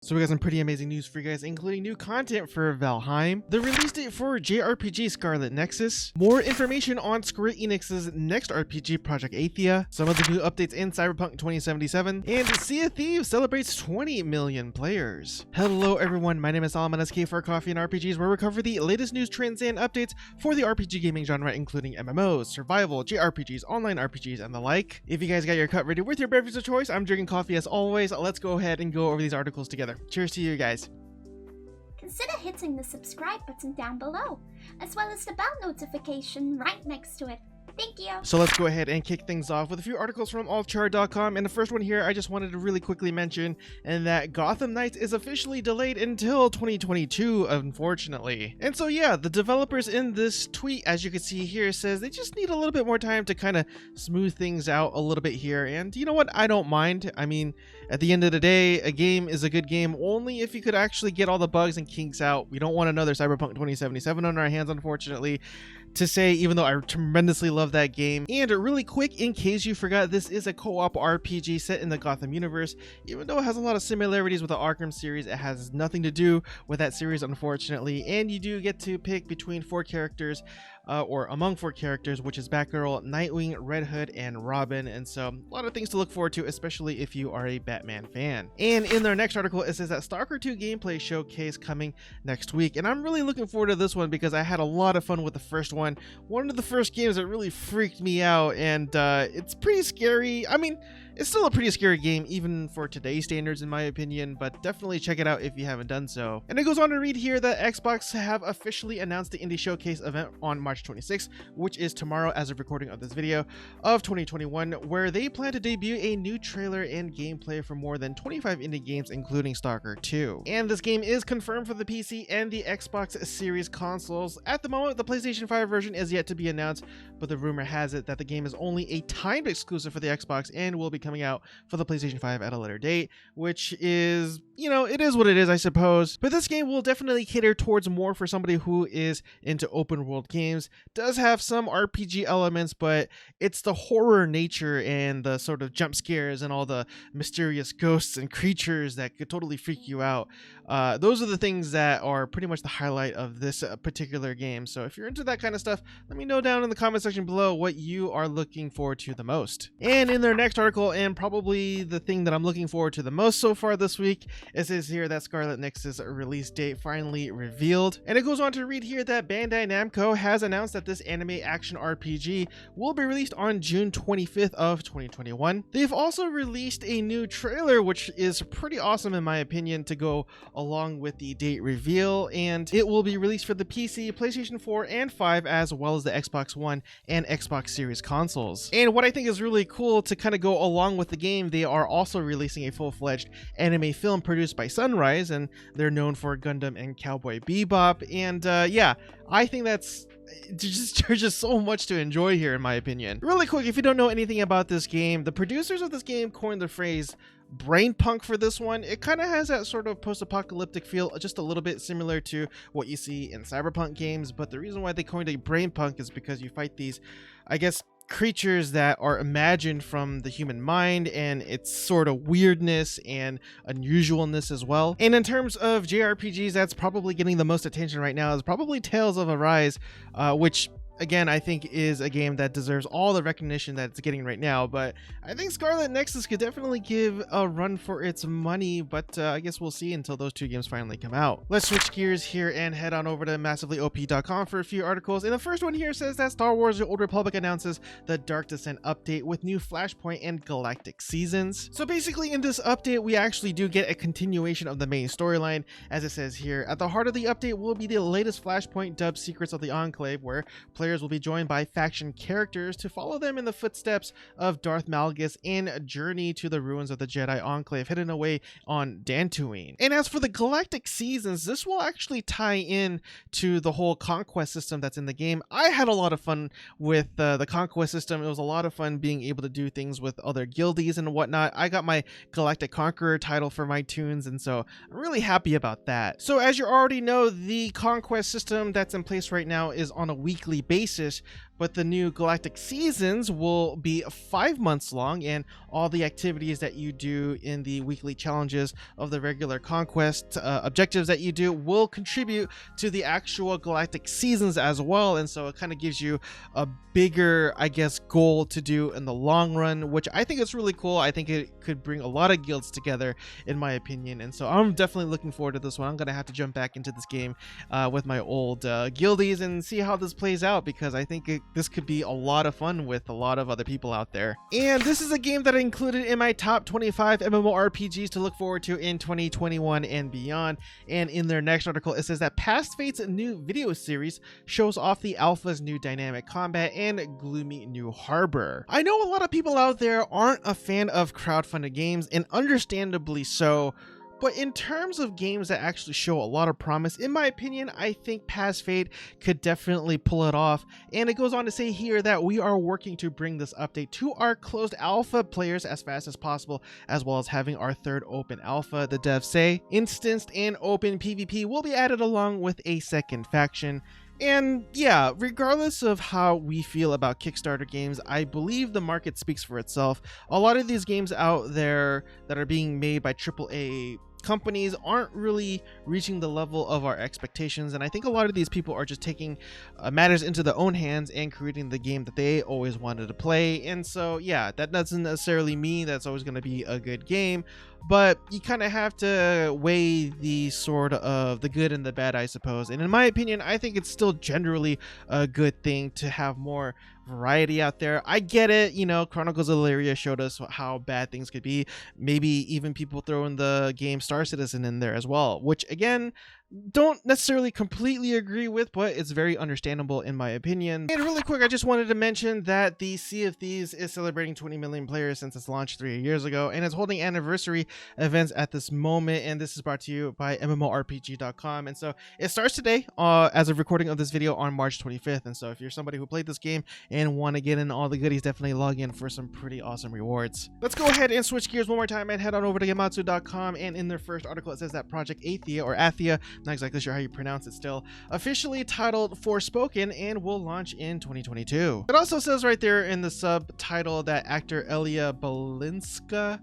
So we got some pretty amazing news for you guys, including new content for Valheim, the release date for JRPG Scarlet Nexus, more information on Square Enix's next RPG Project Athia, some of the new updates in Cyberpunk 2077, and Sea of Thieves celebrates 20 million players. Hello everyone, my name is Solomon SK for Coffee and RPGs, where we cover the latest news, trends, and updates for the RPG gaming genre, including MMOs, survival, JRPGs, online RPGs, and the like. If you guys got your cup ready with your beverage of choice, I'm drinking coffee as always. Let's go ahead and go over these articles together. Cheers to you guys. Consider hitting the subscribe button down below, as well as the bell notification right next to it. Thank you. So let's go ahead and kick things off with a few articles from allchart.com. And the first one here, I just wanted to really quickly mention that Gotham Knights is officially delayed until 2022, unfortunately. And so yeah, the developers in this tweet, as you can see here, says they just need a little bit more time to kind of smooth things out a little bit here. And you know what? I don't mind. I mean, at the end of the day, a game is a good game only if you could actually get all the bugs and kinks out. We don't want another Cyberpunk 2077 on our hands, unfortunately. To say, even though I tremendously love that game. And really quick, in case you forgot, this is a co-op RPG set in the Gotham universe. Even though it has a lot of similarities with the Arkham series, it has nothing to do with that series, unfortunately. And you do get to pick between 4 characters, or among 4 characters, which is Batgirl, Nightwing, Red Hood, and Robin. And so a lot of things to look forward to, especially if you are a Batman fan. And in their next article, it says that Stalker 2 gameplay showcase coming next week. And I'm really looking forward to this one because I had a lot of fun with the first one. One of the first games that really freaked me out, and it's pretty scary. I mean, it's still a pretty scary game, even for today's standards, in my opinion, but definitely check it out if you haven't done so. And it goes on to read here that Xbox have officially announced the Indie Showcase event on March 26th, which is tomorrow as of recording of this video, of 2021, where they plan to debut a new trailer and gameplay for more than 25 indie games, including Stalker 2. And this game is confirmed for the PC and the Xbox Series consoles. At the moment, the PlayStation 5 version is yet to be announced, but the rumor has it that the game is only a timed exclusive for the Xbox and will be coming out for the PlayStation 5 at a later date, which is, you know, it is what it is, I suppose. But this game will definitely cater towards more for somebody who is into open world games. Does have some RPG elements, but it's the horror nature and the sort of jump scares and all the mysterious ghosts and creatures that could totally freak you out. Those are the things that are pretty much the highlight of this particular game. So if you're into that kind of stuff, let me know down in the comment section below what you are looking forward to the most. And in their next article, and probably the thing that I'm looking forward to the most so far this week, it says here that Scarlet Nexus release date finally revealed. And it goes on to read here that Bandai Namco has announced that this anime action RPG will be released on June 25th of 2021. They've also released a new trailer, which is pretty awesome in my opinion, to go along with the date reveal, and it will be released for the PC, PlayStation 4, and 5, as well as the Xbox One and Xbox Series consoles. And what I think is really cool to kind of go along with the game, they are also releasing a full-fledged anime film produced by Sunrise, and they're known for Gundam and Cowboy Bebop. And yeah, I think there's just so much to enjoy here, in my opinion. Really quick, if you don't know anything about this game, the producers of this game coined the phrase Brainpunk for this one. It kind of has that sort of post-apocalyptic feel, just a little bit similar to what you see in Cyberpunk games. But the reason why they coined it Brainpunk is because you fight these, I guess, creatures that are imagined from the human mind, and its sort of weirdness and unusualness as well. And in terms of JRPGs, that's probably getting the most attention right now is probably Tales of Arise, which again, I think is a game that deserves all the recognition that it's getting right now, but I think Scarlet Nexus could definitely give a run for its money, but I guess we'll see until those 2 games finally come out. Let's switch gears here and head on over to massivelyop.com for a few articles. And the first one here says that Star Wars The Old Republic announces the Dark Descent update with new Flashpoint and Galactic seasons. So basically in this update, we actually do get a continuation of the main storyline, as it says here. At the heart of the update will be the latest Flashpoint dubbed Secrets of the Enclave, where players will be joined by faction characters to follow them in the footsteps of Darth Malgus and journey to the ruins of the Jedi Enclave hidden away on Dantooine. And as for the Galactic Seasons, this will actually tie in to the whole conquest system that's in the game. I had a lot of fun with the conquest system. It was a lot of fun being able to do things with other guildies and whatnot. I got my Galactic Conqueror title for my tunes, and so I'm really happy about that. So as you already know, the conquest system that's in place right now is on a weekly basis, but the new Galactic Seasons will be 5 months long, and all the activities that you do in the weekly challenges of the regular conquest objectives that you do will contribute to the actual Galactic Seasons as well. And so it kind of gives you a bigger, I guess, goal to do in the long run, which I think is really cool. I think it could bring a lot of guilds together, in my opinion. And so I'm definitely looking forward to this one. I'm gonna have to jump back into this game with my old guildies and see how this plays out, because I think this could be a lot of fun with a lot of other people out there. And this is a game that I included in my top 25 MMORPGs to look forward to in 2021 and beyond. And in their next article, it says that Past Fate's new video series shows off the alpha's new dynamic combat and gloomy new harbor. I know a lot of people out there aren't a fan of crowdfunded games, and understandably so. But in terms of games that actually show a lot of promise, in my opinion, I think Past Fate could definitely pull it off. And it goes on to say here that we are working to bring this update to our closed alpha players as fast as possible, as well as having our third open alpha, the devs say. Instanced and open PvP will be added along with a second faction. And yeah, regardless of how we feel about Kickstarter games, I believe the market speaks for itself. A lot of these games out there that are being made by AAA companies aren't really reaching the level of our expectations, and I think a lot of these people are just taking matters into their own hands and creating the game that they always wanted to play. And so yeah, that doesn't necessarily mean that's always going to be a good game, but you kind of have to weigh the sort of the good and the bad, I suppose. And in my opinion, I think it's still generally a good thing to have more variety out there. I get it, you know, Chronicles of Illyria showed us how bad things could be. Maybe even people throw in the game Star Citizen in there as well, which again, don't necessarily completely agree with, but it's very understandable in my opinion. And really quick, I just wanted to mention that the Sea of Thieves is celebrating 20 million players since its launch 3 years ago, and it's holding anniversary events at this moment. And this is brought to you by MMORPG.com. And so it starts today, as of recording of this video, on March 25th. And so if you're somebody who played this game and want to get in all the goodies, definitely log in for some pretty awesome rewards. Let's go ahead and switch gears one more time and head on over to Gematsu.com. And in their first article, it says that Project Athia, or Athia, not exactly sure how you pronounce it still, officially titled Forspoken and will launch in 2022. It also says right there in the subtitle that actor Elia Balinska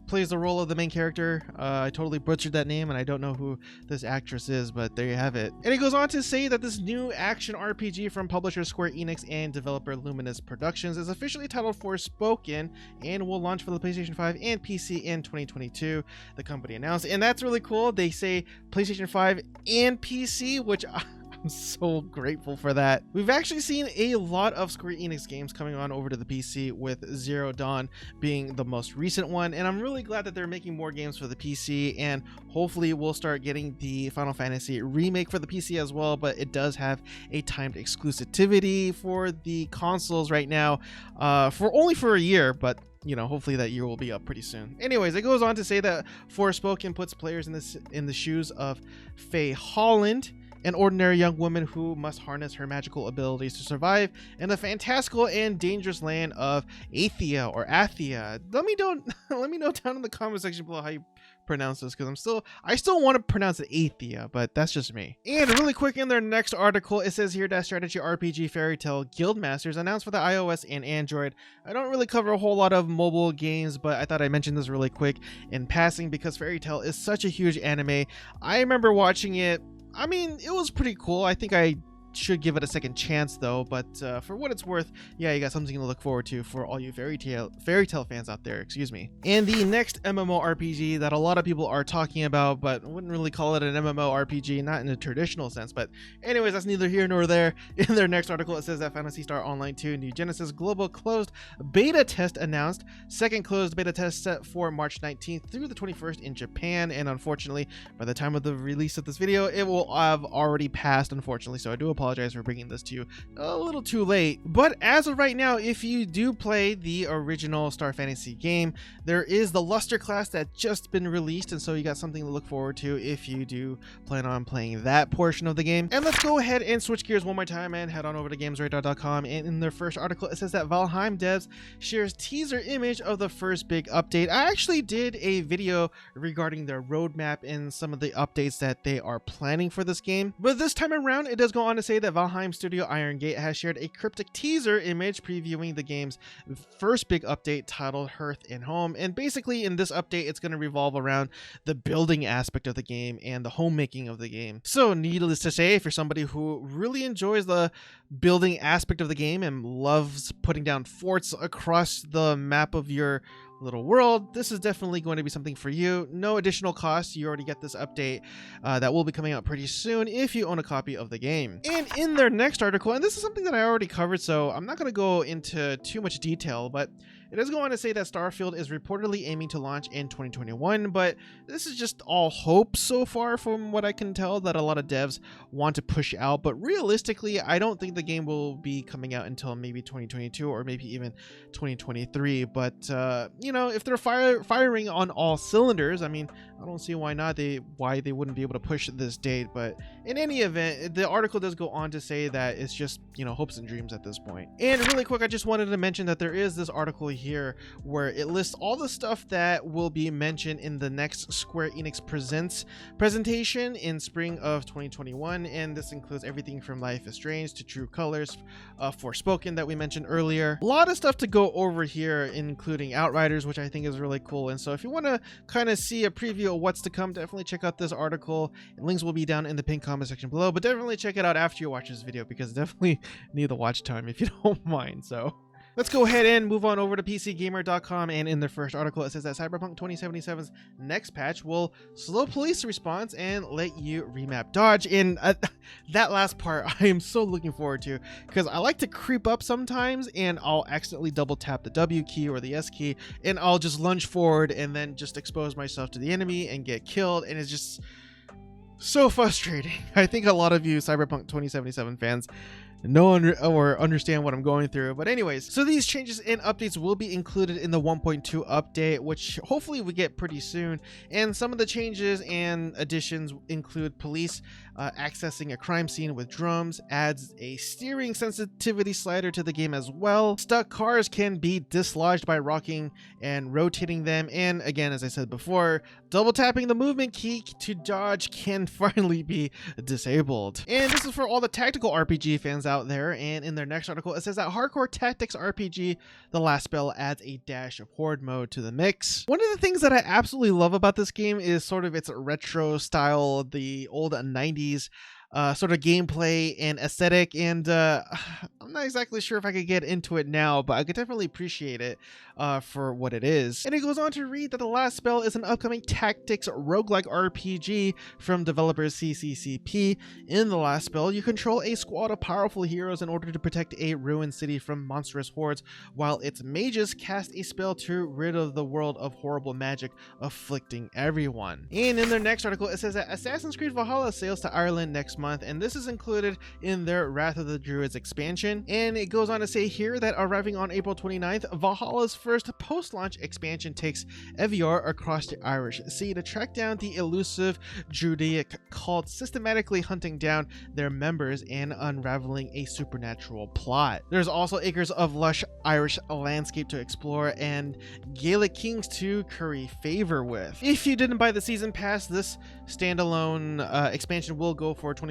plays the role of the main character. I totally butchered that name, and I don't know who this actress is, but there you have it. And it goes on to say that this new action RPG from publisher Square Enix and developer Luminous Productions is officially titled Forspoken and will launch for the PlayStation 5 and PC in 2022, the company announced. And that's really cool. They say PlayStation 5 and PC, which I'm so grateful for that. We've actually seen a lot of Square Enix games coming on over to the PC, with Zero Dawn being the most recent one, and I'm really glad that they're making more games for the PC, and hopefully we'll start getting the Final Fantasy remake for the PC as well. But it does have a timed exclusivity for the consoles right now, for only a year, but you know, hopefully that year will be up pretty soon. Anyways, it goes on to say that Forspoken puts players in the shoes of Faye Holland, an ordinary young woman who must harness her magical abilities to survive in the fantastical and dangerous land of Athia, or Athia. Let me know down in the comment section below how you pronounce this, because I still want to pronounce it Athia, but that's just me. And really quick, in their next article, it says here that strategy RPG Fairy Tail Guildmasters announced for the iOS and Android. I don't really cover a whole lot of mobile games, but I thought I'd mention this really quick in passing because Fairy Tail is such a huge anime. I remember watching it. I mean, it was pretty cool. I think I should give it a second chance though, but for what it's worth, yeah, you got something to look forward to for all you fairy tale fans out there, excuse me. And the next MMORPG that a lot of people are talking about, but wouldn't really call it an MMORPG, not in a traditional sense, but anyways, that's neither here nor there. In their next article, it says that Phantasy Star Online 2 New Genesis global closed beta test announced. Second closed beta test set for March 19th through the 21st in Japan, and unfortunately, by the time of the release of this video, it will have already passed, unfortunately, so I do apologize for bringing this to you a little too late. But as of right now, if you do play the original Star Fantasy game, there is the Luster class that's just been released, and so you got something to look forward to if you do plan on playing that portion of the game. And let's go ahead and switch gears one more time and head on over to GamesRadar.com. And in their first article, it says that Valheim devs shares teaser image of the first big update. I actually did a video regarding their roadmap and some of the updates that they are planning for this game, but this time around, it does go on to say say that Valheim studio Iron Gate has shared a cryptic teaser image previewing the game's first big update titled Hearth and Home. And basically in this update, it's going to revolve around the building aspect of the game and the homemaking of the game. So needless to say, if you're somebody who really enjoys the building aspect of the game and loves putting down forts across the map of your little world, this is definitely going to be something for you. No additional cost. You already get this update that will be coming out pretty soon if you own a copy of the game. And in their next article, and this is something that I already covered, so I'm not going to go into too much detail, but it does go on to say that Starfield is reportedly aiming to launch in 2021, but this is just all hope so far from what I can tell, that a lot of devs want to push out. But realistically, I don't think the game will be coming out until maybe 2022 or maybe even 2023. But, you know, if they're firing on all cylinders, I mean, I don't see why they wouldn't be able to push this date. But in any event, the article does go on to say that it's just, you know, hopes and dreams at this point. And really quick, I just wanted to mention that there is this article here where it lists all the stuff that will be mentioned in the next Square Enix Presents presentation in spring of 2021, and this includes everything from Life is Strange to True Colors, Forspoken that we mentioned earlier. A lot of stuff to go over here, including Outriders, which I think is really cool. And so if you want to kind of see a preview of what's to come, definitely check out this article. Links will be down in the pinned comment section below, but definitely check it out after you watch this video, because definitely need the watch time if you don't mind. So let's go ahead and move on over to PCGamer.com, and in their first article, it says that Cyberpunk 2077's next patch will slow police response and let you remap dodge. And that last part, I am so looking forward to, because I like to creep up sometimes, and I'll accidentally double tap the W key or the S key, and I'll just lunge forward and then just expose myself to the enemy and get killed, and it's just so frustrating. I think a lot of you Cyberpunk 2077 fans understand what I'm going through. But anyways, so these changes and updates will be included in the 1.2 update, which hopefully we get pretty soon. And some of the changes and additions include police accessing a crime scene with drums, adds a steering sensitivity slider to the game as well. Stuck cars can be dislodged by rocking and rotating them, and again, as I said before, double tapping the movement key to dodge can finally be disabled. And this is for all the tactical RPG fans out there. And in their next article, it says that Hardcore Tactics RPG The Last Spell adds a dash of horde mode to the mix. One of the things that I absolutely love about this game is sort of its retro style, the old 90s sort of gameplay and aesthetic, and I'm not exactly sure if I could get into it now, but I could definitely appreciate it for what it is. And it goes on to read that The Last Spell is an upcoming tactics roguelike RPG from developers CCCP. In The Last Spell, you control a squad of powerful heroes in order to protect a ruined city from monstrous hordes, while its mages cast a spell to rid of the world of horrible magic afflicting everyone. And in their next article, it says that Assassin's Creed Valhalla sails to Ireland next month, and this is included in their Wrath of the Druids expansion. And it goes on to say here that arriving on April 29th, Valhalla's first post-launch expansion takes Evior across the Irish Sea to track down the elusive Druidic cult, systematically hunting down their members and unraveling a supernatural plot. There's also acres of lush Irish landscape to explore and Gaelic kings to curry favor with. If you didn't buy the season pass, this standalone expansion will go for $25.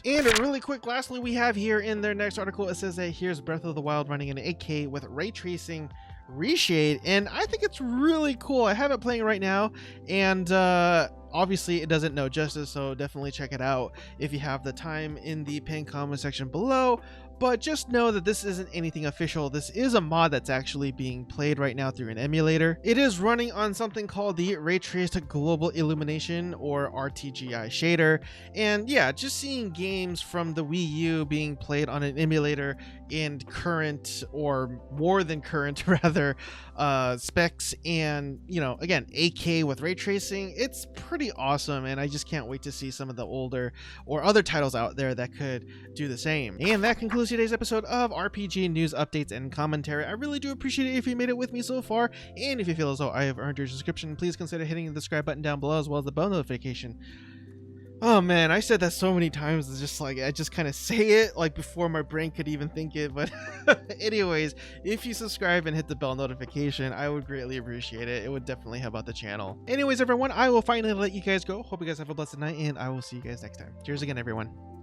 And really quick, lastly, we have here in their next article, it says that here's Breath of the Wild running in 8K with ray tracing reshade, and I think it's really cool. I have it playing right now, and obviously it doesn't know justice, so definitely check it out if you have the time in the pinned comment section below. But just know that this isn't anything official. This is a mod that's actually being played right now through an emulator. It is running on something called the Ray Traced Global Illumination, or RTGI shader. And yeah, just seeing games from the Wii U being played on an emulator in current, or more than current rather, specs, and you know, again, 8K with ray tracing, it's pretty awesome. And I just can't wait to see some of the older or other titles out there that could do the same. And that concludes today's episode of RPG news, updates, and commentary. I really do appreciate it if you made it with me so far, and if you feel as though I have earned your subscription, please consider hitting the subscribe button down below, as well as the bell notification. Oh man, I said that so many times, it's just like I just kind of say it like before my brain could even think it. But anyways, if you subscribe and hit the bell notification, I would greatly appreciate it. It would definitely help out the channel. Anyways, everyone, I will finally let you guys go. Hope you guys have a blessed night, and I will see you guys next time. Cheers again, everyone.